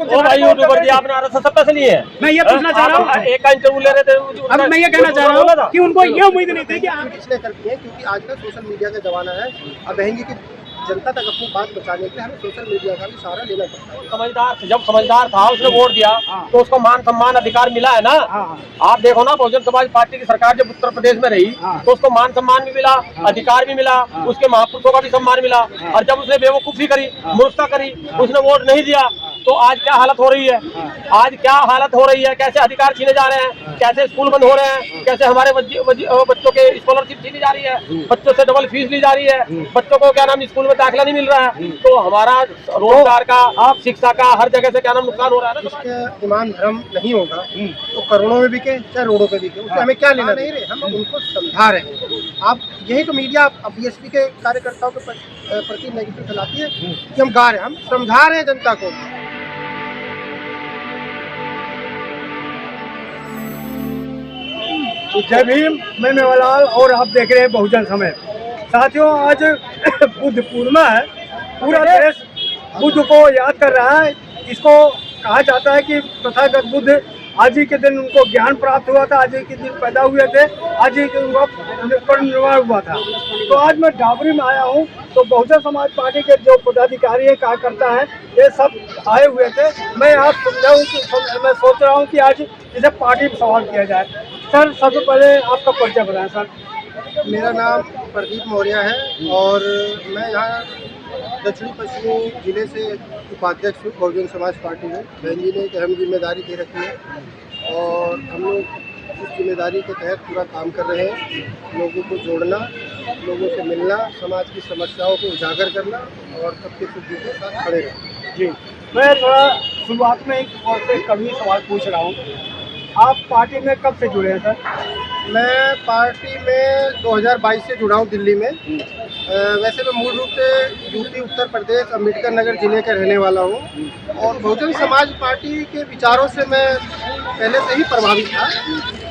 वो भाई यूट्यूबर जी आपने RSS सब पैसे लिए हैं। मैं ये पूछना चाह रहा हूँ, एक का इंटरव्यू ले रहे थे। अब मैं ये कहना चाह रहा हूँ कि उनको ये उम्मीद नहीं थी कि आप इसलिए करती है क्योंकि आजकल सोशल मीडिया का जमाना है। अब बहन जी की जनता तक अपनी बात पहुंचाने के लिए हमें सोशल मीडिया का भी सहारा लेना पड़ता है। समझदार जब समझदार था उसने वोट दिया तो उसको मान सम्मान अधिकार मिला है ना। आप देखो ना, बहुजन समाज पार्टी की सरकार जब उत्तर प्रदेश में रही तो उसको मान सम्मान भी मिला, अधिकार भी मिला, उसके महापुरुषों का भी सम्मान मिला। और जब उसने बेवकूफी करी, मूर्खता करी, उसने वोट नहीं दिया तो आज क्या हालत हो रही है। आज क्या हालत हो रही है, कैसे अधिकार छीने जा रहे हैं, कैसे स्कूल बंद हो रहे हैं, कैसे हमारे बच्चों के स्कॉलरशिप छीनी जा रही है, बच्चों से डबल फीस ली जा रही है, बच्चों को क्या नाम स्कूल में दाखिला नहीं मिल रहा है। तो हमारा रोजगार का, शिक्षा का, हर जगह से क्या नाम नुकसान हो रहा है ना। जिसके ईमान धर्म नहीं होगा तो करोड़ों में बिके चाहे रोडों पे बिके, उससे हमें क्या लेना नहीं रहे। हम उनको समझा रहे हैं। आप यही तो मीडिया बीएसपी के कार्यकर्ताओं के प्रति नेगेटिव फैलाती है कि हम गा रहे हैं, हम समझा रहे हैं जनता को। जय भीम, मैं मेवालाल और आप देख रहे हैं बहुजन समय। साथियों, आज बुद्ध पूर्णिमा है। पूरा देश बुद्ध को याद कर रहा है। इसको कहा जाता है कि तथागत बुद्ध आज ही के दिन उनको ज्ञान प्राप्त हुआ था, आज ही के दिन पैदा हुए थे, आज ही के उनका परिनिर्वाण हुआ था। तो आज मैं डाबरी में आया हूँ, तो बहुजन समाज पार्टी के जो पदाधिकारी है, कार्यकर्ता है, ये सब आए हुए थे। मैं आप समझाऊँ कि मैं सोच रहा हूँ कि आज इसे पार्टी में सवाल किया जाए। सर, सबसे पहले आपका परिचय बताएं। सर, मेरा नाम प्रदीप मौर्य है और मैं यहाँ दक्षिणी पश्चिमी जिले से उपाध्यक्ष हूँ बहुजन समाज पार्टी में। बहन जी ने एक अहम जिम्मेदारी दे रखी है और हम लोग उस जिम्मेदारी के तहत पूरा काम कर रहे हैं। लोगों को जोड़ना, लोगों से मिलना, समाज की समस्याओं को उजागर करना और सबके सुख के साथ खड़े रहना। जी, मैं थोड़ा शुरुआत में एक और से कभी सवाल पूछ रहा हूँ। आप पार्टी में कब से जुड़े हैं सर? मैं पार्टी में 2022 से जुड़ा हूँ दिल्ली में। वैसे मैं मूल रूप से यूपी उत्तर प्रदेश अम्बेडकर नगर जिले का रहने वाला हूँ और बहुजन समाज पार्टी के विचारों से मैं पहले से ही प्रभावित था,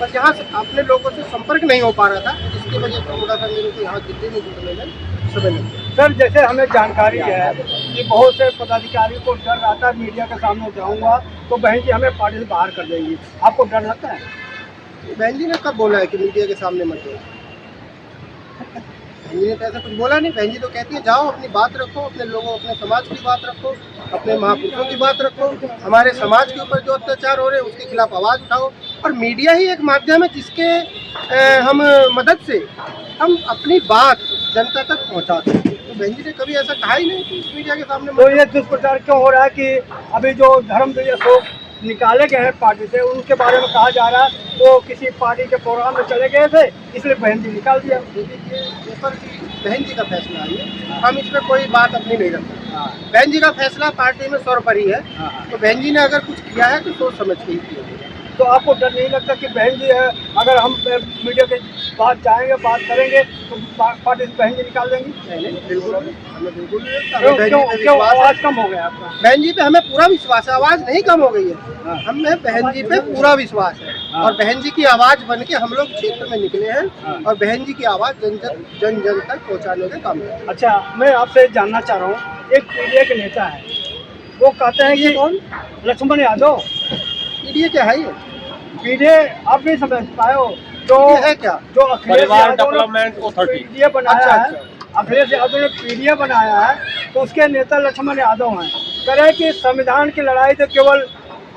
पर यहाँ से अपने लोगों से संपर्क नहीं हो पा रहा था, जिसकी वजह से थोड़ा सा मेरे को यहाँ दिल्ली में जुड़ने में समय लग गया। सर, जैसे हमें जानकारी है कि बहुत से पदाधिकारियों को डर रहता है, मीडिया के सामने जाऊँगा तो बहन जी हमें पार्टी से बाहर कर देंगी, आपको डर लगता है? बहन जी ने कब बोला है कि मीडिया के सामने मत जाओ? बहन जी ने तो ऐसा कुछ बोला नहीं। बहन जी तो कहती है जाओ, अपनी बात रखो, अपने लोगों, अपने समाज की बात रखो, अपने महापुरुषों की बात रखो, हमारे समाज के ऊपर जो अत्याचार हो रहे हैं उसके खिलाफ आवाज़ उठाओ। और मीडिया ही एक माध्यम है जिसके हम मदद से हम अपनी बात जनता तक पहुँचाते हैं। तो बहन जी ने कभी ऐसा कहा ही नहीं कि मीडिया के सामने। तो ये दुष्प्रचार क्यों हो रहा है कि अभी जो धर्मवीर अशोक निकाले गए हैं पार्टी से, उनके बारे में कहा जा रहा है वो किसी पार्टी के प्रोग्राम में चले गए थे, इसलिए बहन जी निकाल दिया। पेपर की बहन जी का फैसला है, हम इसमें कोई बात अपनी नहीं रखते। बहन जी का फैसला पार्टी में सर्वोपरि है। तो बहन जी ने अगर कुछ किया है तो सोच समझ के ही किया। तो आपको डर नहीं लगता कि बहन जी है, अगर हम मीडिया के बात जाएंगे, बात करेंगे तो पार्टी से बहन जी निकाल देंगी? नहीं, बिल्कुल हमें बिल्कुल क्यों आवाज़ कम हो गया आपका? बहन जी पे हमें पूरा विश्वास है, आवाज़ नहीं कम हो गई है। हमें बहन जी पे पूरा विश्वास है और बहन जी की आवाज़ बन के हम लोग क्षेत्र में निकले हैं और बहन जी की आवाज़ जन जन तक पहुँचाने का काम है। अच्छा, मैं आपसे जानना चाह रहा हूँ, एक पीडीए के नेता है, वो कहते हैं कि कौन? लक्ष्मण यादव। पीडीए क्या है ये? पीडीए आप नहीं समझ पाए हो? जो है क्या? जो अखिलेश यादव ने अथॉरिटी पीडीए बनाया है, अखिलेश यादव ने पीडीए बनाया है, तो उसके नेता लक्ष्मण यादव हैं। कह रहे हैं कि संविधान की लड़ाई तो केवल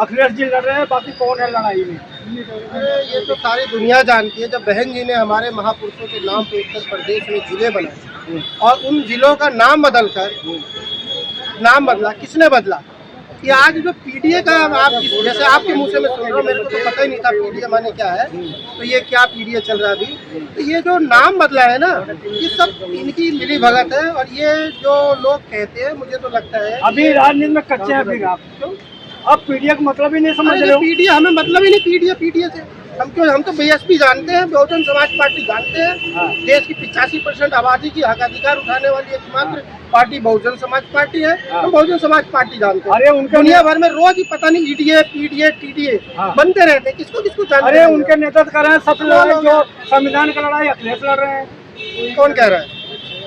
अखिलेश जी लड़ रहे हैं, बाकी कौन है लड़ाई में? ये तो सारी दुनिया जानती है। जब बहन जी ने हमारे महापुरुषों के नाम पे उत्तर प्रदेश में जिले बनाए और उन जिलों का नाम बदला, किसने बदला? कि आज जो पीडीए का आप जैसे आपके मुंह से मैं सुन रहा हूँ, मेरे को तो पता ही नहीं था पीडीए माने क्या है। तो ये क्या पीडीए चल रहा है अभी? तो ये जो नाम बदला है ना, ये सब इनकी मिली भगत है। और ये जो लोग कहते हैं, मुझे तो लगता है अभी राजनीति में कच्चे हैं फिर आप पीडीए का मतलब ही नहीं समझ रहे हो? पीडीए हमें मतलब ही नहीं पीडीए से। हम तो बीएसपी जानते हैं, बहुजन समाज पार्टी जानते हैं। देश की 85% आबादी की हक अधिकार उठाने वाली एकमात्र पार्टी बहुजन समाज पार्टी है। हम बहुजन समाज पार्टी जानते हैं। अरे उनके दुनिया भर में रोज ही पता नहीं ईडीए पीडीए टीडीए बनते रहते हैं, किसको किसको जानते हैं। अरे उनके नेता कर रहे हैं सबसे लड़ाई, जो संविधान की लड़ाई अखिलेश लड़ रहे हैं। कौन कह रहा है?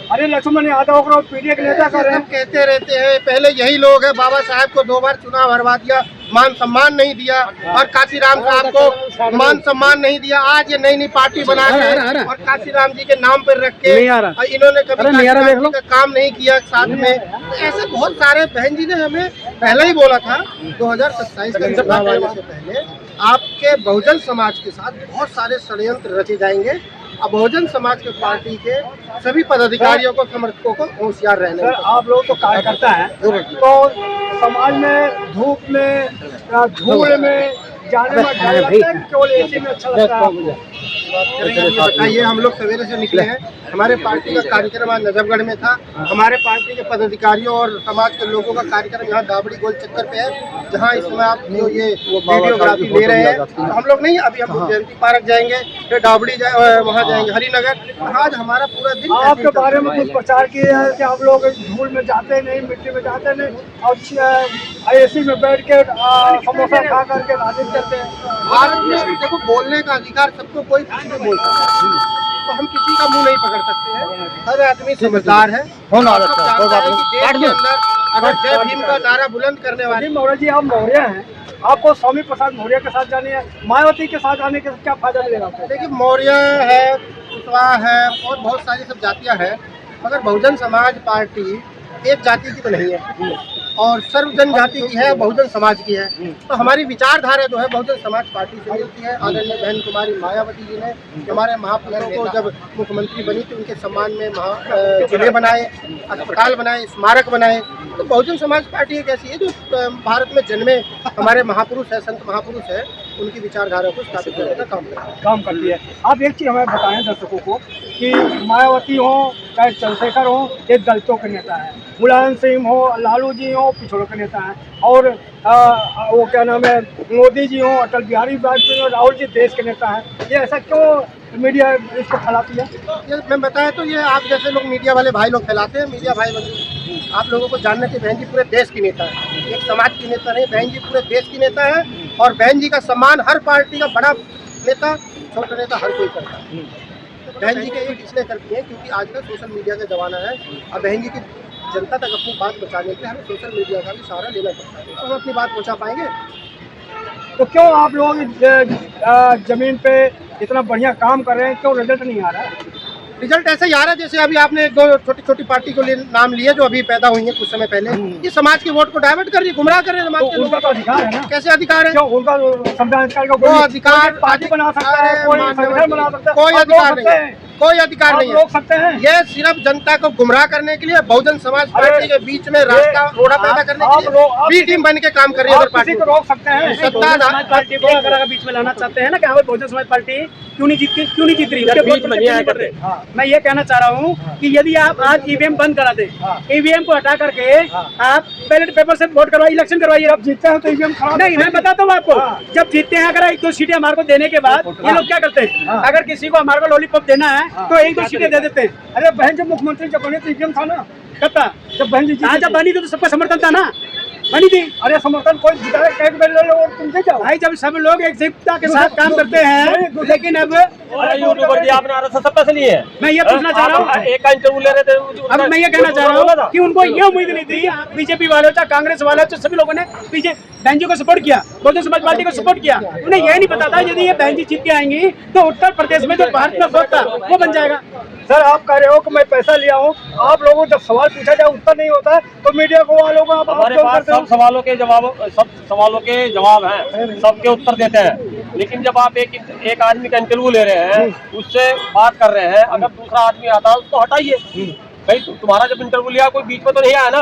अरे लक्ष्मण यादव को पीडीए के नेता कर रहे हम हैं। कहते रहते हैं, पहले यही लोग हैं, बाबा साहब को 2 बार चुनाव हरवा दिया, मान सम्मान नहीं दिया, और काशीराम साहब को मान सम्मान नहीं दिया। आज ये नई नई पार्टी बना के और काशीराम जी के नाम पर रख के और इन्होंने कभी काशीराम जी का काम नहीं किया साथ में। तो ऐसे बहुत सारे, बहन जी ने हमें पहले ही बोला था 2027 के चुनाव आने से पहले आपके बहुजन समाज के साथ बहुत सारे षड्यंत्र रचे जाएंगे। अब बहुजन समाज के पार्टी के सभी पदाधिकारियों को, समर्थकों को होशियार रहने सर आप लोग तो कार्यकर्ता हैं, तो समाज में धूप में धूल में जाने में डर लगता है कि केवल एसी में अच्छा लगता है? बताइए, हम लोग सवेरे से निकले हैं, हमारे पार्टी का कार्यक्रम आज नजफगढ़ में था। हमारे पार्टी के पदाधिकारियों और समाज के लोगों का कार्यक्रम यहाँ दाबड़ी गोल चक्कर पे है, जहाँ इस समय आप जो ये वीडियोग्राफी ले रहे हैं। तो हम लोग नहीं, अभी हम जयंती पार्क जाएंगे, फिर दाबड़ी वहाँ जाएंगे, हरिनगर। आज हमारा पूरा दिन आपके बारे में कुछ प्रचार किए हैं कि आप लोग धूल में जाते नहीं, मिट्टी में जाते नहीं, और एसी में बैठ के समोसा खा करके राजनीति करते हैं। भारत में देखो, बोलने का अधिकार सबको, कोई किसी को बोल सकता है, तो हम किसी का मुंह नहीं पकड़ सकते हैं। हर आदमी समझदार है, सब जानता है कि देश के अंदर अगर जय भीम का नारा बुलंद करने वाले। मौर्य जी, आप मौर्य हैं, आपको स्वामी प्रसाद मौर्य के साथ जाने या मायावती के साथ जाने के क्या फायदा मिलेगा आपको? देखिए, मौर्य है, कुशवाहा है और बहुत सारी सब जातियां हैं, मगर बहुजन समाज पार्टी एक जाति की तो नहीं है और सर्व जनजाति की है, बहुजन समाज की है। तो हमारी विचारधारा जो है बहुजन समाज पार्टी से मिलती है। आदरणीय बहन कुमारी मायावती जी ने हमारे महापुरुषों को जब मुख्यमंत्री बनी थी, उनके सम्मान में जिले बनाए, अस्पताल बनाए, स्मारक बनाए। तो बहुजन समाज पार्टी एक ऐसी है जो भारत में जन्मे हमारे महापुरुष है, संत महापुरुष है, उनकी विचारधारा को स्थापित करने का काम करती है। आप एक चीज़ हमें बताएं दर्शकों को कि मायावती हो चाहे चंद्रशेखर हो, ये दलितों के नेता हैं, मुलायम सिंह हो, लालू जी हो, पिछड़ों के नेता हैं, और वो क्या नाम है, मोदी जी हो, अटल बिहारी वाजपेयी हो, राहुल जी देश के नेता हैं। ये ऐसा क्यों मीडिया इसको फैलाती है? ये मैं बताया तो ये आप जैसे लोग मीडिया वाले भाई लोग फैलाते हैं। मीडिया भाई बंधु, आप लोगों को जानना चाहिए, बहन जी पूरे देश की नेता है, एक समाज की नेता नहीं, बहन जी पूरे देश की नेता है। और बहन जी का सम्मान हर पार्टी का, बड़ा नेता छोटा नेता हर कोई करता है। बहन जी के ये इसलिए करती है क्योंकि आजकल सोशल मीडिया का जमाना है, और बहन जी की जनता तक अपनी बात पहुँचाने के लिए हमें सोशल मीडिया का भी सहारा लेना पड़ता है, तो हम अपनी बात पहुँचा पाएंगे। तो क्यों आप लोग जमीन पे इतना बढ़िया काम कर रहे हैं, क्यों रिजल्ट नहीं आ रहा है? रिजल्ट ऐसे ही आ रहा है जैसे अभी आपने 1-2 छोटी छोटी पार्टी को नाम लिए जो अभी पैदा हुई है कुछ समय पहले। ये समाज के वोट को डाइवर्ट कर रही है, गुमराह कर रहे हैं समाज के लोगों का अधिकार है ना? कैसे अधिकार है? क्यों उनका संविधान का वो अधिकार पार्टी बना सकता है, कोई संगठन बना सकता है, कोई अधिकार नहीं है, कोई अधिकार नहीं है। रोक सकते हैं? ये सिर्फ जनता को गुमराह करने के लिए, बहुजन समाज पार्टी के बीच में रास्ता रोड़ा पैदा करने के लिए बी टीम बन के काम कर रही है। अगर पार्टी को रोक सकते हैं, सत्ताधार पार्टी को अगर बीच में लाना चाहते हैं ना कि बहुजन समाज पार्टी क्यों नहीं जीत रही, बीच में नहीं कर रहे। मैं ये कहना चाह रहा हूँ कि यदि आप आज ईवीएम बंद करा दे, ईवीएम को हटा करके आप बैलेट पेपर से वोट करवाइए, इलेक्शन करवाइए। अब जीतते हैं तो ईवीएम खराब नहीं, मैं बताता हूँ आपको, जब जीतते हैं अगर 1-2 सीटें हमारे को देने के बाद ये लोग क्या करते हैं, अगर किसी को हमारे को लॉलीपॉप देना है तो 1-2 सीटें दे देते हैं। अरे बहन जब मुख्यमंत्री जब बने तो ईवीएम था ना, कब था? जब बहन जी जब बनी थी तो सबका समर्थन था ना, बनी थी। अरे समर्थन कोई जिताए कैट में ले लो और तुम दे जाओ भाई, जब सब लोग एकजुटता के साथ काम करते हैं, लेकिन अब यूट्यूबर जी आपने RSS सब पैसे लिए हैं। मैं ये पूछना चाह रहा हूँ, एक का इंटरव्यू ले रहे थे, अब मैं ये कहना चाह रहा हूँ कि उनको ये उम्मीद नहीं थी, बीजेपी वाले चाहे कांग्रेस वाले चाहे सभी लोगों ने बहन जी को सपोर्ट किया, बहुजन समाज पार्टी को सपोर्ट किया। उन्हें ये नहीं पता था यदि ये बहन जी जीत के आएंगी तो उत्तर प्रदेश में जो भारत में वोट था वो बन जाएगा। सर आप कह रहे हो कि मैं पैसा लिया हूँ, आप लोगों को जब सवाल पूछा जाए उत्तर नहीं होता तो मीडिया को वालों को आप हमारे पास सब सवालों के जवाब हैं, सबके उत्तर देते हैं। लेकिन जब आप एक आदमी का इंटरव्यू ले रहे हैं, उससे बात कर रहे हैं, अगर दूसरा आदमी आता है उसको हटाइए। भाई तुम्हारा जब इंटरव्यू लिया कोई बीच में तो नहीं आया ना,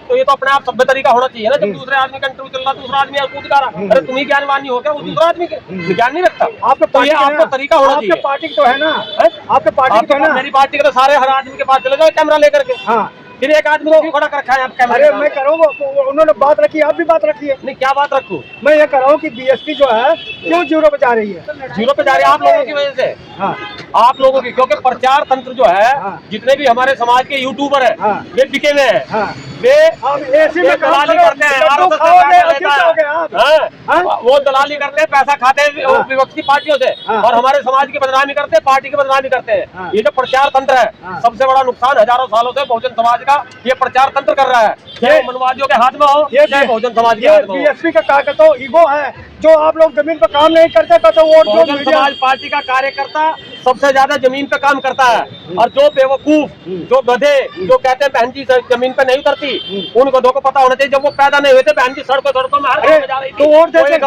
तो ये तो अपने आप सभ्य तरीका होना चाहिए ना। जब दूसरे आदमी का इंटरव्यू चल रहा, दूसरा आदमी आपको दिखा रहा, अरे तुम ही ज्ञानवान हो क्या, वो दूसरा आदमी ज्ञान नहीं रखता। आपको ये आपको तरीका होना चाहिए। पार्टी तो है ना, आपके पार्टी तो है ना, मेरी पार्टी के तो सारे हर आदमी के पास चले जाओ कैमरा लेकर के। हाँ, फिर एक आदमी को क्यों खड़ा कर रखा है आप कैमरा? अरे मैं कह रहा हूँ उन्होंने बात रखी, आप भी बात रखिए। नहीं, क्या बात रखूं? मैं ये कह रहा हूँ कि बीएसपी जो है क्यों जीरो पे जा रही है? जीरो पे जा रही है आप लोगों की वजह से। हाँ, आप लोगों की, क्योंकि प्रचार तंत्र जो है, जितने भी हमारे समाज के यूट्यूबर हैं, वे बिके हुए हैं, वे एसी में दलाली करते हैं, हाँ? वो दलाली करते हैं, पैसा खाते हैं हाँ। विपक्षी पार्टियों से, हाँ। और हमारे समाज की बदनामी करते हैं, पार्टी की बदनामी करते हैं। हाँ। ये जो प्रचार तंत्र है, हाँ। सबसे बड़ा नुकसान हजारों सालों से बहुजन समाज का ये प्रचार तंत्र कर रहा है। चाहे वो मनवादियों के हाथ में हो, चाहे बहुजन समाज के ये हाथ में हो। बीएसपी का क्या कहते हो, ईगो है, जो आप लोग जमीन पर काम नहीं करते तो वोट जो बहुजन मीडिया समाज पार्टी का कार्यकर्ता सबसे ज्यादा जमीन पे काम करता है, और जो बेवकूफ, जो गधे, जो कहते हैं बहन जी जमीन पे नहीं उतरती, उन गधों को पता होना चाहिए जब वो पैदा नहीं हुए थे बहन जी सड़कों में हर गाँव में जा रही थी। तो वोट देते-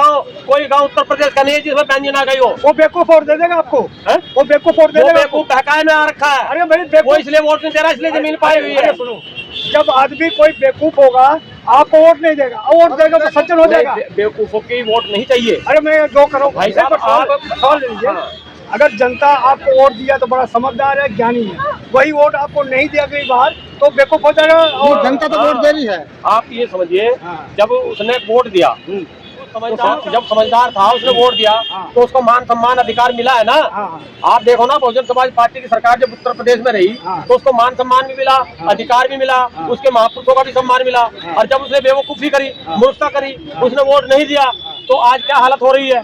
कोई गाँव उत्तर प्रदेश का नहीं है जिसमें बहन जी ना गई हो। वो बेवकूफ वोट दे देगा आपको, हैं? वो बेवकूफ वोट दे वो देगा बेवकूफ बहकाए में आ रखा है। अरे भाई वो बेवकूफ, इसलिए वोट नहीं दे रहा, इसलिए जमीन पाई हुई है। अरे सुनो, जब आदमी कोई बेवकूफ होगा आपको वोट नहीं देगा, वोट देगा तो सज्जन हो जाएगा। बेवकूफों की वोट नहीं चाहिए। अरे मैं जो करूँ भाई साहब, सवाल ले लीजिए, हाँ। अगर जनता आपको वोट दिया तो बड़ा समझदार है, ज्ञानी है, वही वोट आपको नहीं दिया गई बार तो बेवकूफ हो जाएगा। और जनता तो वोट दे रही है। आप ये समझिए, हाँ। जब उसने वोट दिया, जब समझदार था उसने वोट दिया, हाँ। तो उसको मान सम्मान अधिकार मिला है ना। हाँ। आप देखो ना, बहुजन समाज पार्टी की सरकार जब उत्तर प्रदेश में रही, हाँ। तो उसको मान सम्मान भी मिला, अधिकार भी मिला, हाँ। उसके महापुरुषों का भी सम्मान मिला। हाँ। और जब उसने बेवकूफी करी, मूर्खता करी, उसने वोट नहीं दिया, तो आज क्या हालत हो रही है?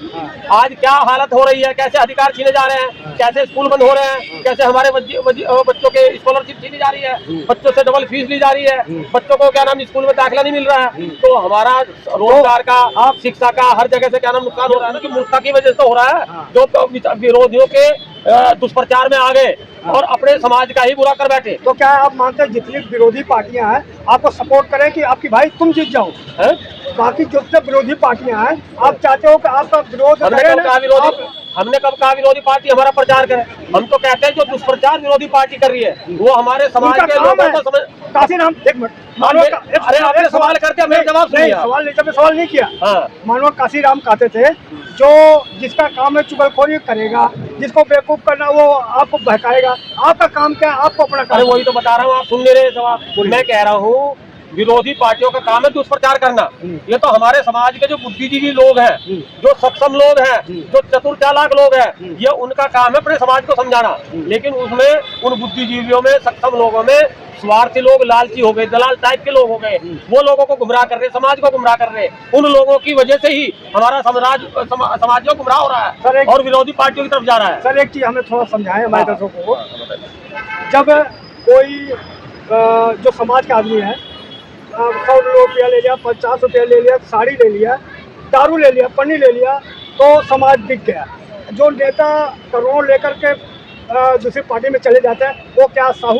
आज क्या हालत हो रही है? कैसे अधिकार छीने जा रहे हैं, कैसे स्कूल बंद हो रहे हैं, कैसे हमारे बच्चों के स्कॉलरशिप छीनी जा रही है, बच्चों से डबल फीस ली जा रही है, बच्चों को क्या नाम स्कूल में दाखिला नहीं मिल रहा है। तो हमारा रोजगार का, आप शिक्षा का, हर जगह से क्या नाम नुकसान हो रहा है ना, कि मूर्खता की वजह से हो रहा है। जो विरोधियों के दुष्प्रचार में आ गए और अपने समाज का ही बुरा कर बैठे। तो क्या आप मानते हैं जितनी विरोधी पार्टियां हैं आपको सपोर्ट करें कि आपकी भाई तुम जीत जाओ? हैं? बाकी जितने विरोधी पार्टियां हैं आप चाहते हो कि आपका विरोध हमने करें कब ना? कहा विरोधी, आप- हमने कब कहा विरोधी पार्टी हमारा प्रचार करे? हम तो कहते हैं जो दुष्प्रचार विरोधी पार्टी कर रही है वो हमारे समाज उनका के काम लोगों है। को समझ। काशी राम, एक मिनट, अरे आपने सवाल करके मैंने जवाब नहीं, सुनिए। सवाल नहीं, सवाल नहीं किया। हाँ। मानव काशी राम कहते थे जो जिसका काम है चुगलखोरी करेगा, जिसको बेवकूफ करना वो आपको बहकाएगा। आपका काम क्या है? आपको अपना अरे काम। वही तो बता रहा हूँ, आप सुन नहीं रहे सवाल। मैं कह रहा हूँ विरोधी पार्टियों का काम है दुष्प्रचार करना। ये तो हमारे समाज के जो बुद्धिजीवी लोग हैं, जो सक्षम लोग हैं, जो चतुर चालाक लोग हैं, ये उनका काम है अपने समाज को समझाना। लेकिन उसमें उन बुद्धिजीवियों में, सक्षम लोगों में स्वार्थी लोग, लालची हो गए, दलाल टाइप के लोग हो गए, वो लोगों को गुमराह कर रहे, समाज को गुमराह कर रहे। उन लोगों की वजह से ही हमारा समाज जो गुमराह हो रहा सर, है और विरोधी पार्टियों की तरफ जा रहा है। सर एक चीज हमें थोड़ा समझाएं हमारे हाँ। दर्शकों को, जब कोई जो समाज का आदमी है 100 रुपया ले लिया, 50 रुपया ले लिया, साड़ी ले लिया, दारू ले लिया, पन्नी ले लिया, तो समाज दिख गया। जो नेता करोड़ लेकर के दूसरी पार्टी में चले जाते हैं वो क्या साहू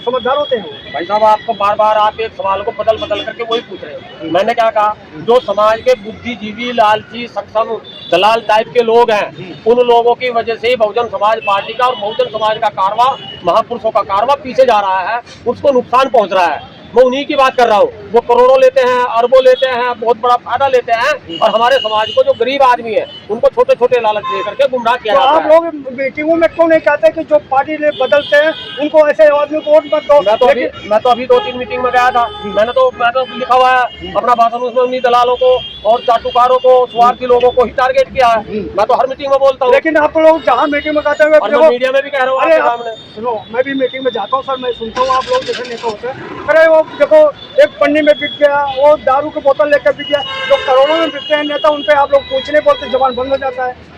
समझदार होते हैं? भाई साहब, आपको बार बार आप एक सवाल को बदल करके वही पूछ रहे हैं। मैंने क्या कहा, जो समाज के बुद्धिजीवी, लालची, सक्षम, दलाल टाइप के लोग हैं, उन लोगों की वजह से ही बहुजन समाज पार्टी का और बहुजन समाज का कारवां, महापुरुषों का कारवां पीछे जा रहा है, उसको नुकसान पहुंच रहा है। मैं उन्हीं की बात कर रहा हूँ। वो करोड़ों लेते हैं, अरबों लेते हैं, बहुत बड़ा फायदा लेते हैं, और हमारे समाज को जो गरीब आदमी है उनको छोटे छोटे लालच दे करके गुमराह किया तो जाता आप है। लोग मीटिंगों में क्यों नहीं कहते कि जो पार्टी ले बदलते हैं उनको ऐसे आदमी को वोट मत दो? मैं तो अभी 2-3 मीटिंग में गया था। मैंने तो लिखा हुआ है अपना भाषण, उसमें उन्हीं दलालों को और चाटुकारों को, स्वार्थी लोगों को ही टारगेट किया है। मैं तो हर मीटिंग में बोलता हूँ, लेकिन आप लोग जहाँ मीटिंग में कहते और मैं मीडिया में भी कह रहा हूँ अरे आपके आप सामने। सुनो, मैं भी मीटिंग में जाता हूँ सर, मैं सुनता हूँ आप लोग जैसे नेता होते हैं। अरे वो देखो एक पन्नी में बिक गया, वो दारू की बोतल लेकर बिक गया, जो करोड़ों में बिकते हैं नेता, उन पे आप लोग पूछने बोलते, जबान बंद हो जाता है।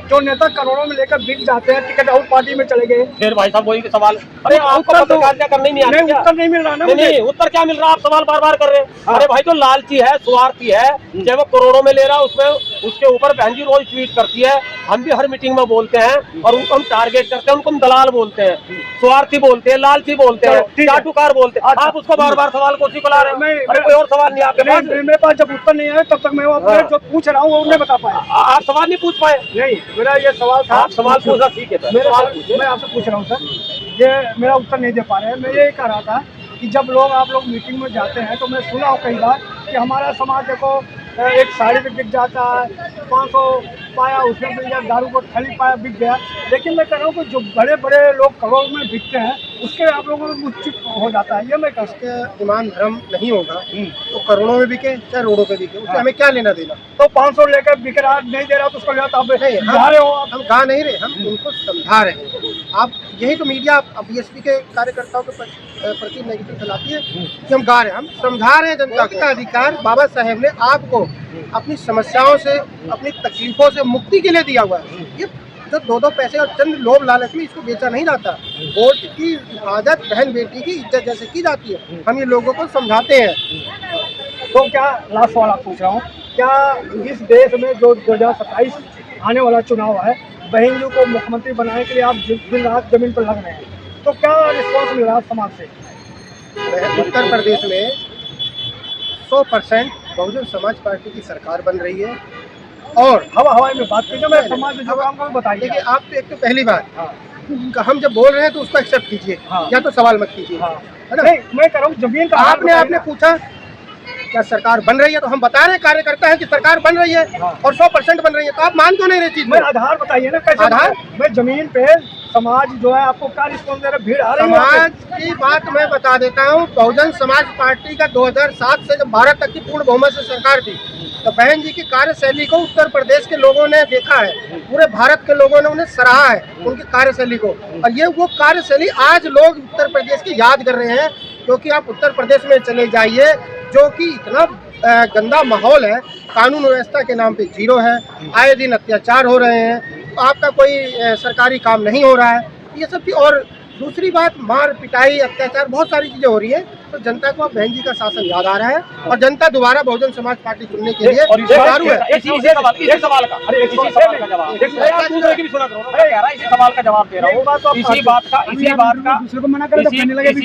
जो नेता करोड़ों में लेकर बिक जाते हैं, टिकट आउट पार्टी में चले गए। फिर भाई साहब वही सवाल, अरे आपको उत्तर दो। पत्रकारिता करनी नहीं आती नहीं, क्या? उत्तर नहीं मिल रहा ना नहीं मुझे। नहीं, उत्तर क्या मिल रहा है? आप सवाल बार बार कर रहे हैं। हाँ। अरे भाई, जो लालची है, स्वार्थी है, चाहे वो करोड़ों में ले रहा है, उसमें उसके ऊपर बहन जी रोज ट्वीट करती है। हम भी हर मीटिंग में बोलते हैं और उनको हम टारगेट करते हैं, उनको हम दलाल बोलते हैं, स्वार्थी बोलते हैं, लालची बोलते हैं, चलो, ठीक है। चाटुकार बोलते हैं। अच्छा। आप उसको बार बार सवाल को ला रहे हैं। मैं- अरे कोई और सवाल नहीं आपके पास? मेरे पास जब उत्तर नहीं आया तब तक मैं वो हाँ। जो पूछ रहा हूँ वो नहीं बता पाया। आप सवाल नहीं पूछ पाए? नहीं, मेरा ये सवाल था। आप सवाल पूछना ठीक है, मेरा सवाल सवाल- पूछिए। मैं आपसे पूछ रहा हूँ सर, ये मेरा उत्तर नहीं दे पा रहे हैं। मैं ये कह रहा था कि जब लोग आप लोग मीटिंग में जाते हैं तो मैं सुना हूँ कई बार कि हमारा समाज देखो एक साड़ी भी बिक जाता है, 500 पाया उसमें मिल गया, दारू को थैली पाया बिक गया। लेकिन मैं कह रहा हूँ कि जो बड़े बड़े लोग करोड़ में बिकते हैं उसके आप लोगों को मुझ हो जाता है, ये मैं कह सकता हूं। उसके ईमान धर्म नहीं होगा तो करोड़ों में बिके चाहे रोडों पे बिके, उससे हमें क्या लेना देना। तो 500 लेकर बिक रहा नहीं दे रहा तो उसको आप नहीं, जा रहे हो आप। हम गा नहीं रहे, हम उनको समझा रहे हैं। आप यही तो मीडिया बीएसपी के कार्यकर्ताओं के प्रति नेगेटिव फैलाती है कि हम गा रहे हैं, हम समझा रहे हैं जनता का अधिकार बाबा साहेब ने आपको अपनी समस्याओं से, अपनी तकलीफों से मुक्ति के लिए दिया हुआ है। ये जो दो पैसे और चंद लोभ लालच में इसको बेचा नहीं जाता। वोट की हिफाजत बहन बेटी की इज्जत जैसे की जाती है, हम ये लोगों को समझाते हैं। तो क्या लास्ट सवाल आप पूछ रहा हूँ, क्या इस देश में जो 2027 आने वाला चुनाव है, बहन जी को मुख्यमंत्री बनाने के लिए आप दिन रात जमीन पर लग रहे हैं, तो क्या रिस्पॉन्स मिल रहा है समाज से? उत्तर प्रदेश में 100% बहुजन समाज पार्टी की सरकार बन रही है। और हवाई में बात कीजिए, मैं समाज में जो काम को बताइए। देखिए, आप तो एक तो पहली बात हम जब बोल रहे हैं तो उसको एक्सेप्ट कीजिए, या तो सवाल मत कीजिए, है ना? नहीं, मैं कह रहा हूँ जमीन का आपने पूछा क्या सरकार बन रही है, तो हम बता रहे हैं कार्यकर्ता है कि सरकार बन रही है और 100% बन रही है, तो आप मान क्यों नहीं रहे चीज मैं आधार बताइए ना, कैसे आधार? मैं जमीन पे समाज जो है आपको क्या रिस्पॉन्स दे रहा है? भीड़ आ रही है समाज की बात मैं बता देता हूँ। बहुजन समाज पार्टी का 2007 से जब भारत तक की पूर्ण बहुमत से सरकार थी, तो बहन जी की कार्यशैली को उत्तर प्रदेश के लोगों ने देखा है, पूरे भारत के लोगों ने उन्हें सराहा है उनकी कार्यशैली को। और ये वो कार्यशैली आज लोग उत्तर प्रदेश की याद कर रहे हैं, क्योंकि आप उत्तर प्रदेश में चले जाइए जो कि इतना गंदा माहौल है, कानून व्यवस्था के नाम पे जीरो है, आए दिन अत्याचार हो रहे हैं, तो आपका कोई सरकारी काम नहीं हो रहा है, ये सब चीज। और दूसरी बात, मार पिटाई अत्याचार बहुत सारी चीजें हो रही है, तो जनता को अब बहन जी का शासन याद आ रहा है और जनता दोबारा बहुजन समाज पार्टी चुनने के लिए उतारू है। इसी सवाल का जवाब, इसी सवाल का जवाब दे रहा हूँ। इसी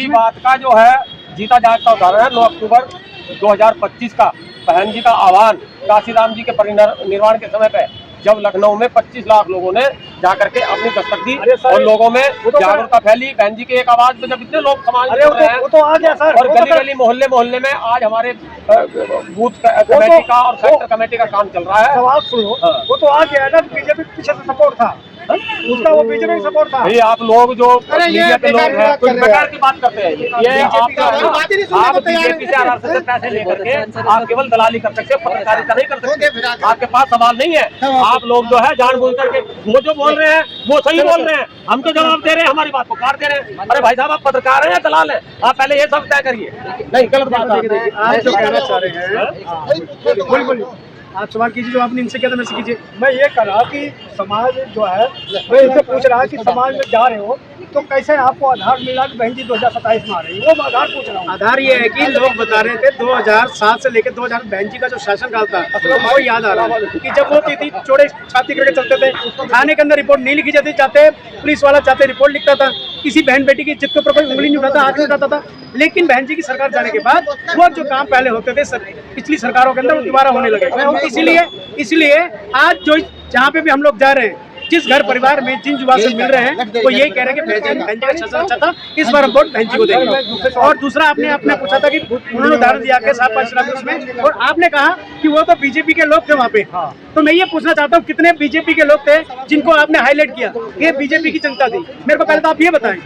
बात का जो है जीता जागता उदाहरण है 9 अक्टूबर 2025 का बहन जी का आह्वान काशीराम जी के परिनिर्वाण के समय पे, जब लखनऊ में 25 लाख लोगों ने जाकर के अपनी दस्तक दी और लोगों में जागरूकता फैली। बहन जी के एक आवाज में जब इतने लोग समाज में जुड़ रहे हैं, तो आ गया सर, और गली गली मोहल्ले में आज हमारे बूथ कमेटी का और सेक्टर कमेटी का काम चल रहा है। सवाल सुनो, वो तो आ गया ना, बीजेपी पीछे से सपोर्ट था उसका, वो बीजेपी का सपोर्ट था। भाई आप लोग जो मीडिया के लोग हैं कुछ बेकार बेकार की बात करते हैं, ये आप बीजेपी से आराम से पैसे लेकर के आप केवल दलाली कर सकते हैं, पत्रकारिता नहीं कर सकते। आपके पास सवाल नहीं है, आप लोग जो है जानबूझ करके वो जो बोल रहे हैं वो सही बोल रहे हैं, हम तो जवाब दे रहे हैं, हमारी बात को काट दे रहे हैं। अरे भाई साहब, आप पत्रकार हैं या दलाल हैं? आप पहले ये सब तय करिए। नहीं, गलत बात है। आप जो कहना चाह रहे हैं, बोलिए आप सवाल कीजिए, जो आपने इनसे किया था मैंने कीजिए। मैं ये कह रहा कि समाज जो है, मैं इनसे पूछ रहा कि समाज में जा रहे हो तो कैसे आपको आधार मिला कि बहन जी 2027 में आ रही है, वो आधार पूछ रहा हूँ। आधार ये है कि लोग बता रहे थे 2007 से लेकर 2000 बहन जी का जो शासनकाल था, वो याद आ रहा है कि जब वो थी चौड़े छाती करके चलते थे, थाने के अंदर रिपोर्ट नहीं लिखी जाती, चाहते पुलिस वाला चाहते रिपोर्ट लिखता था, किसी बहन बेटी की इज्जत के ऊपर कोई उंगली नहीं उठाता, हाथ नहीं उठाता था। लेकिन बहन जी की सरकार जाने के बाद वो जो काम पहले होते थे पिछली सरकारों के अंदर, वो दोबारा होने लगे। इसलिए आज जो जहाँ पे भी हम लोग जा रहे हैं, जिस घर परिवार में जिन युवा से मिल रहे हैं, वो यही कह रहे हैं कि बहन जी का शासन अच्छा था, इस बार हम वोट बहन जी को देंगे। और दूसरा आपने पूछा था कि उन्होंने उदाहरण दिया कि 7-5 शराबी उसमें, और आपने कहा कि वो तो बीजेपी के लोग थे वहाँ पे। तो मैं ये पूछना चाहता हूँ, कितने बीजेपी के लोग थे जिनको आपने हाईलाइट किया, ये बीजेपी की जनता थी? मेरे को पहले तो आप ये बताएं,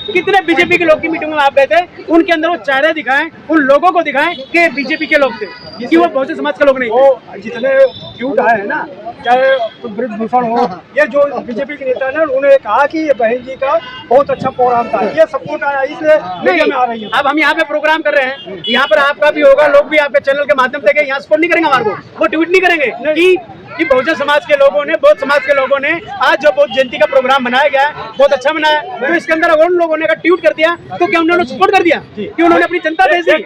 कितने बीजेपी के लोग की मीटिंग में आप गए थे, उनके अंदर वो चेहरे दिखाएं, उन लोगों को दिखाएं कि बीजेपी के लोग थे, कि वो बहुजन समाज के लोग नहीं। वो जितने क्यूट आए हैं ना, चाहे ब्रिजभूषण हो, ये जो बीजेपी के नेता ने उन्होंने कहा कि ये बहन जी का बहुत अच्छा प्रोग्राम था, ये सपोर्ट आया, इसलिए मीडिया में आ रही है। अब हम यहाँ पे प्रोग्राम कर रहे हैं, यहाँ पर आपका भी होगा, लोग भी आपके चैनल के माध्यम से यहाँ सपोर्ट नहीं करेंगे हमारे को, वो ट्वीट नहीं करेंगे कि बहुजन समाज के लोगों ने, बहुत समाज के लोगों ने आज जो बहुत जयंती का प्रोग्राम बनाया गया है, बहुत अच्छा बनाया, तो इसके अंदर अगर उन लोगों ने ट्वीट कर दिया तो क्या उन्होंने सपोर्ट कर दिया कि उन्होंने अपनी जनता भेज दी,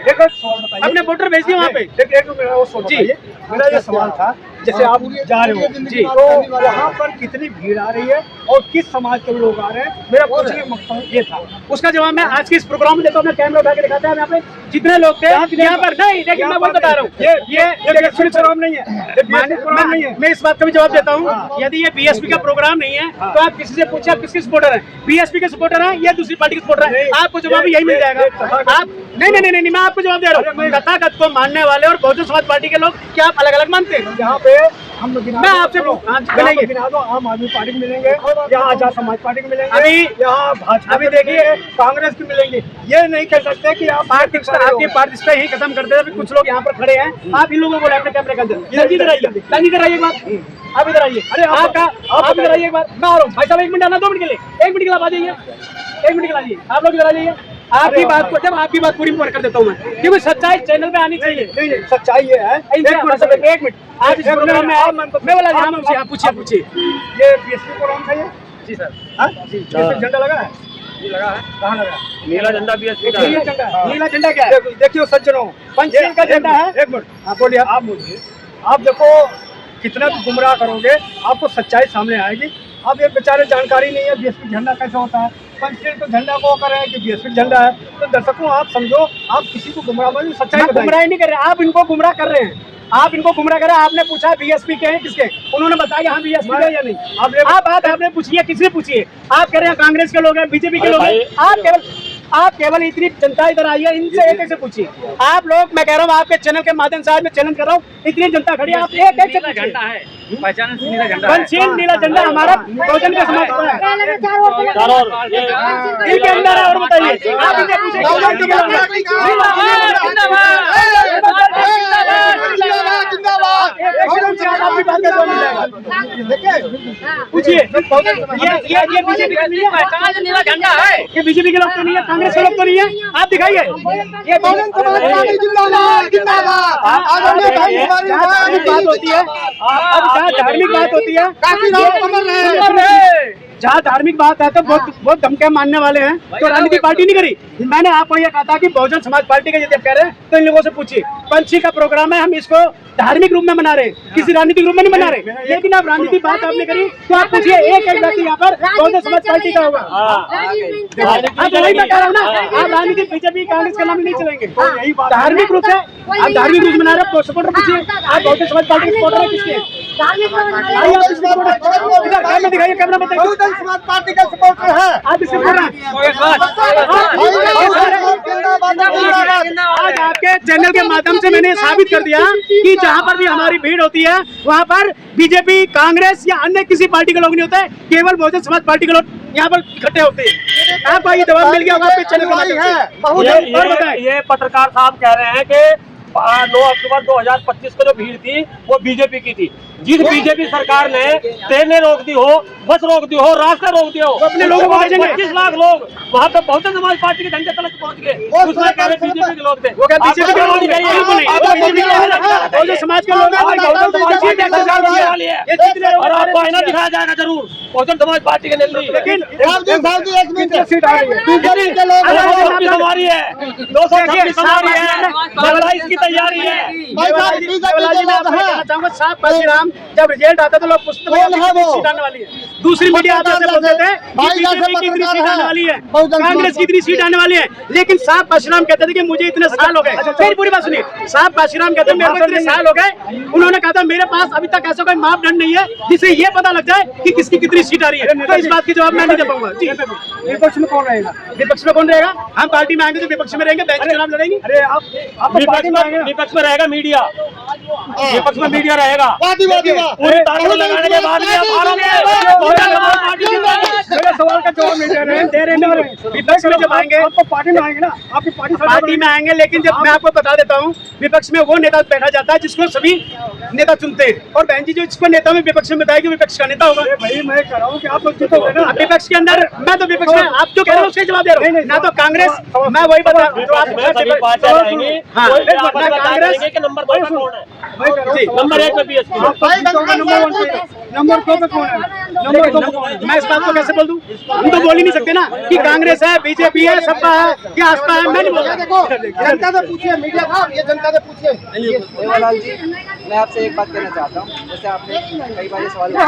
अपने वोटर भेज दिए वहाँ पे? जी, मेरा ये सवाल था, जैसे आप जा रहे हो जी, तो वहाँ पर कितनी भीड़ आ रही है और किस समाज के लोग आ रहे हैं, मेरा पूछने का मकसद ये था। उसका जवाब मैं आज के इस प्रोग्राम में देता हूँ। मैं कैमरा उठा के दिखाता है यहाँ पे जितने लोग थे यहाँ पर। नहीं, देखिए मैं वो बता रहा हूँ, ये प्रोग्राम नहीं है, मैं इस बात का भी जवाब देता हूँ। यदि ये बीएसपी का प्रोग्राम नहीं है तो आप किसी से पूछे आप किसके सपोर्टर हैं, बीएसपी के सपोर्टर हैं या दूसरी पार्टी के सपोर्टर हैं, आपको जवाब यही मिल जाएगा। आप नहीं नहीं नहीं, मैं आपको जवाब दे रहा हूँ। तथागत को मानने वाले और बहुजन समाज पार्टी के लोग क्या आप अलग अलग मानते हैं? यहाँ पे हम लोग मैं आपसे मिलेंगे, गिना दो, आम आदमी पार्टी को मिलेंगे, यहाँ आजाद समाज पार्टी को मिलेंगे, अभी यहाँ भाजपा अभी देखिए कांग्रेस की मिलेंगे। ये नहीं कह सकते कि आप आपकी पार्टी ही खत्म कर दे। अभी कुछ लोग यहाँ पर खड़े हैं, आप इन लोगों को अपने कैमरे के अंदर इधर आइए, इधर आइए एक बार, आप इधर आइए। अरे आप इधर आइए एक बार, मैं आ रहा हूँ भाई साहब, 1 मिनट आना, 2 मिनट के लिए, 1 मिनट के लिए आप आ जाइए, 1 मिनट के लिए आ जाइए, आप लोग इधर आ जाइए। आपकी बात को जब आपकी बात पूरी कर देता हूँ मैं, क्योंकि सच्चाई चैनल पे आनी चाहिए। नहीं, सच्चाई ये है। 1 मिनट आप इस प्रोग्राम में आए, मैं बोला आप पूछिए। ये बीएसपी प्रोग्राम था ये? जी सर। जी, झंडा लगा है? जी लगा है। कहाँ लगा? नीला झंडा बीएसपी का नीला झंडा है। नीला झंडा क्या है? देखियो सज्जनों, पंचशील का झंडा है। एक मिनट, आप बोलिए, आप बोलिए। आप देखो कितना भी गुमराह करोगे, आपको सच्चाई सामने आएगी। अब ये बेचारे जानकारी नहीं है बीएसपी झंडा कैसा होता है, पंचशील तो झंडा को कर रहे हैं कि बीएसपी झंडा है। तो दर्शकों आप समझो, आप किसी को गुमराह मत, सच्चाई बताइए। गुमराह नहीं कर रहे, आप इनको गुमराह कर रहे हैं, आप इनको गुमराह कर रहे हैं। आपने पूछा बीएसपी के हैं किसके, उन्होंने बताया हाँ बीएसपी के या नहीं। आप बात आपने पूछी है, किसने पूछी है? आप कह रहे हैं कांग्रेस के लोग हैं, बीजेपी के लोग हैं। आप केवल इतनी जनता इधर आई है, इनसे एक से पूछिए। आप लोग, मैं कह रहा हूँ आपके चैनल के माध्यम से आज मैं चैलेंज कर रहा हूँ, इतनी जनता खड़ी है, आप एक से झंडा है, पहचान नीला झंडा, पंचशील नीला झंडा हमारा बहुजन का समाज का है, इनके अंदर है। और बताइए आप इनसे पूछिए, पूछिए ये बीजेपी का नहीं है, नीला झंडा है, ये बीजेपी के लोग तो नहीं है, कांग्रेस के लोग तो नहीं है। आप दिखाइए, ये बहुजन समाज पार्टी जिंदाबाद, जिंदाबाद। बात होती है, अब जहाँ धार्मिक बात होती है, जहाँ धार्मिक बात है तो बहुत धमके मानने वाले हैं, तो राजनीति पार्टी नहीं करी। मैंने आपको ये कहा था कि बहुजन समाज पार्टी का यदि आप कह रहे हैं तो इन लोगों से पूछिए, पंछी का प्रोग्राम है, हम इसको धार्मिक रूप में मना रहे हैं, किसी राजनीतिक रूप में नहीं मना रहे। लेकिन आप राजनीति बात आपने करी तो आप पूछिए, एक व्यक्ति यहाँ पर बहुजन समाज पार्टी का होगा। आप वही मैं कह रहा हूँ ना, आप राजनीति बीजेपी कांग्रेस के नाम नहीं चलेंगे। धार्मिक रूप से आप धार्मिक रूप से मना रहे हो, सपोर्टर पूछिए, आप बहुजन समाज पार्टी के सपोर्टर है किसके? दिखाइए कैमरा, बताइए समाज पार्टी का सपोर्टर है। आप इससे आज आपके चैनल के माध्यम से मैंने साबित कर दिया कि जहाँ पर भी हमारी भीड़ होती है वहाँ पर बीजेपी, कांग्रेस या अन्य किसी पार्टी के लोग नहीं होते, केवल बहुजन समाज पार्टी के लोग यहाँ पर इकट्ठे होते हैं। आपको ये जवाब मिल गया होगा आपके चैनल के माध्यम से। ये पत्रकार साहब कह रहे हैं कि 9 अक्टूबर 2025 को जो भीड़ थी वो बीजेपी की थी। जिस बीजेपी सरकार ने ट्रेनें रोक दी हो, बस रोक दी हो, रास्ते रोक दिए हो, अपने लोगों को 25 लाख लोग वहाँ पे बहुजन समाज पार्टी के झंडे तक पहुँच गए, उसमें कह रहे बीजेपी के लोग थे। वो क्या बीजेपी के लोग समाज के लोग और आपको आईना दिखाया जाएगा जरूर बहुजन समाज पार्टी के नेता। लेकिन हमारी है 226 हमारी है, 27 की तैयारी है। साहब काशीराम जब रिजल्ट आता तो लोग पूछते सीट आने वाली है, दूसरी मीडिया आते बोलते थे बीजेपी की इतनी सीट आने वाली है, कांग्रेस की इतनी सीट आने वाली है। लेकिन साहब काशीराम कहते थे कि मुझे इतने साल हो गए। फिर पूरी बात सुनिए, साहब काशीराम कहते मेरे को इतने साल हो गए। उन्होंने कहा था मेरे पास अभी तक ऐसा कोई मापदंड नहीं है जिससे ये पता लग जाए कि किसकी कितनी सीट आ रही है। तो इस बात की जवाब मैं नहीं दे पाऊंगा। जी, विपक्ष में कौन रहेगा? विपक्ष में कौन रहेगा? हम पार्टी में आएंगे तो विपक्ष में रहेंगे, बैंक के चुनाव लड़ेंगे। अरे आप विपक्ष में रहेगा मीडिया, विपक्ष में मीडिया रहेगा। पूरी ताकत लगाने के बाद में मेरे सवाल का जवाब नहीं दे रहे हैं। विपक्ष में जब आएंगे आप तो पार्टी में आएंगे ना, आपकी पार्टी में आएंगे। लेकिन जब मैं आपको बता देता हूँ, विपक्ष में वो नेता बैठा जाता है जिसको सभी नेता चुनते हैं, और बहन जी जो जिसको नेता में विपक्ष में बताएगी विपक्ष का नेता होगा। भाई मैं कह रहा हूँ कि आप लोग जीतोगे ना विपक्ष के अंदर। मैं तो विपक्ष में, आप जो कह रहे हो उसके जवाब दे रहा हूँ। ना तो कांग्रेस, मैं वही बता कांग्रेस नंबर 2 पे कौन है? नंबर 1 पे बीएसपी, नंबर 2 पे कौन है? नंबर 2 पे कौन है? मैं इस बात को कैसे बोल दूं? हम तो बोल ही नहीं सकते ना कि कांग्रेस है, बीजेपी है, सपा है या आसपा है। मैं नहीं बोल सकता। जनता से पूछिए, मीडिया था ये जनता से पूछिए। देवालाल जी, मैं आपसे एक बात कहना चाहता हूँ। जैसे आपने कई बार सवाल किया,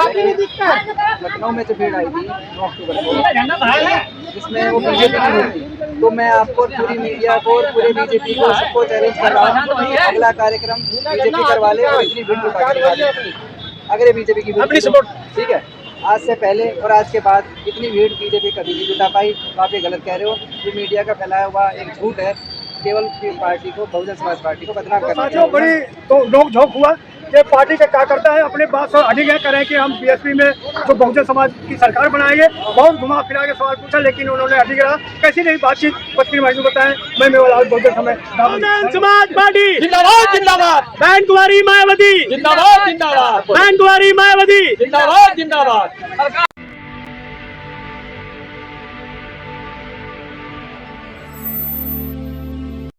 लखनऊ में जो भीड़ आई थी 9 अक्टूबर को, जिसमें वो बीजेपी की भीड़ थी, तो मैं आपको पूरी मीडिया को, पूरे बीजेपी को, सबको चैलेंज कर रहा हूँ, अगला कार्यक्रम बीजेपी करवा ले और इतनी भीड़ जुटा ले। अगर ये बीजेपी की अपनी सपोर्ट, ठीक है, आज से पहले और आज के बाद इतनी भीड़ बीजेपी कभी नहीं जुटा पाई। आप ये गलत कह रहे हो, ये मीडिया का फैलाया हुआ एक झूठ है। केवल पार्टी को, बहुजन समाज पार्टी को बदनाम करना साथियों बड़ी तो नोक झोंक हुआ कि पार्टी के कार्यकर्ता है अपने बात से अधिक करें कि हम बीएसपी में जो बहुजन समाज की सरकार बनाएंगे। बहुत घुमा फिरा के सवाल पूछा लेकिन उन्होंने अधिक रहा। कैसी नहीं बातचीत पत्नी भाई बताएं। मैं मेवालाल बहुजन समाज पार्टी जिंदाबाद जिंदाबाद, बहन कुमारी मायावती जिंदाबाद जिंदाबाद, बहन कुमारी मायावती जिंदाबाद जिंदाबाद।